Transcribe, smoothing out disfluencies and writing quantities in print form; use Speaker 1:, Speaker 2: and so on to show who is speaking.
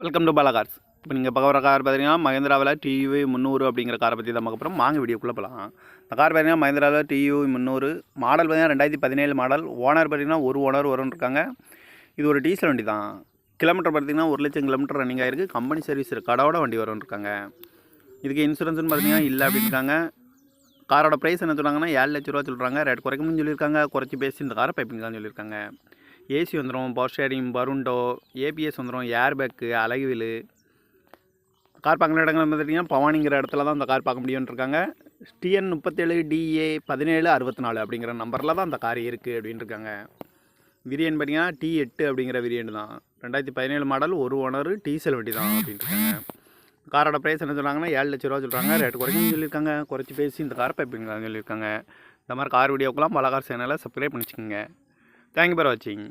Speaker 1: Welcome to Bala cars. இப்போ நீங்கள் பார்க்க வர கார் பார்த்தீங்கன்னா மஹேந்திராவில் டியூ 300 அப்படிங்கிற காரை பற்றி தான் பார்க்க போகிறோம். வாங்க வீடியோக்குள்ளே போகலாம். இந்த கார் பார்த்தீங்கன்னா மஹேந்திராவில் டியூ 300 மாடல் பார்த்தீங்கன்னா 2017 மாடல். ஓனர் பார்த்தீங்கன்னா ஒரு ஓனர் வரும்னு இருக்காங்க. இது ஒரு டீசல் வண்டி தான். கிலோமீட்டர் பார்த்தீங்கன்னா 1,00,000 கிலோமீட்டர் ரன்னிங் ஆகிருக்கு. கம்பெனி சர்வீஸ் கடவோட வண்டி வரும்னு இருக்காங்க. இதுக்கு இன்சூரன்ஸ்னு பார்த்தீங்கன்னா இல்லை அப்படின்னு இருக்காங்க. காரோட ப்ரைஸ் என்ன சொல்கிறாங்கன்னா 7 லட்ச ரூபா சொல்கிறாங்க. ரேட் குறைக்கணும்னு சொல்லியிருக்காங்க. குறைச்சி பேசி இந்த காரை பைப்பிங் தான் சொல்லியிருக்காங்க. ஏசி வந்துடும், பவர் ஸ்டேரிங், பருண்டோ, ஏபிஎஸ் வந்துடும், ஏர் பேக்கு, அழகுவிலு. கார் பார்க்குற இடங்கள் பார்த்திங்கன்னா பவானிங்கிற இடத்துல தான் அந்த கார் பார்க்க முடியும்னு இருக்காங்க. TN 37DA 1764 அப்படிங்கிற நம்பரில் தான் அந்த கார் இருக்குது அப்படின்னு இருக்காங்க. விரியன் பார்த்தீங்கன்னா T8 அப்படிங்கிற விரியன் தான். 2017 மாடல், ஒரு ஓனர், டீசல் வண்டி தான் அப்படின்னு இருக்காங்க. காரோட ப்ரைஸ் என்ன சொல்கிறாங்கன்னா 7 லட்ச ரூபா சொல்கிறாங்க. ரேட் குறைக்கணும்னு சொல்லியிருக்காங்க. குறைச்சி பேசி இந்த கார் பைப்பிங் சொல்லியிருக்காங்க. இந்த மாதிரி கார் வீடியோக்கெல்லாம் பல கார் சேனலை சப்ஸ்கிரைப் பண்ணிச்சுக்கோங்க. தேங்க்யூ ஃபார் வாட்சிங்.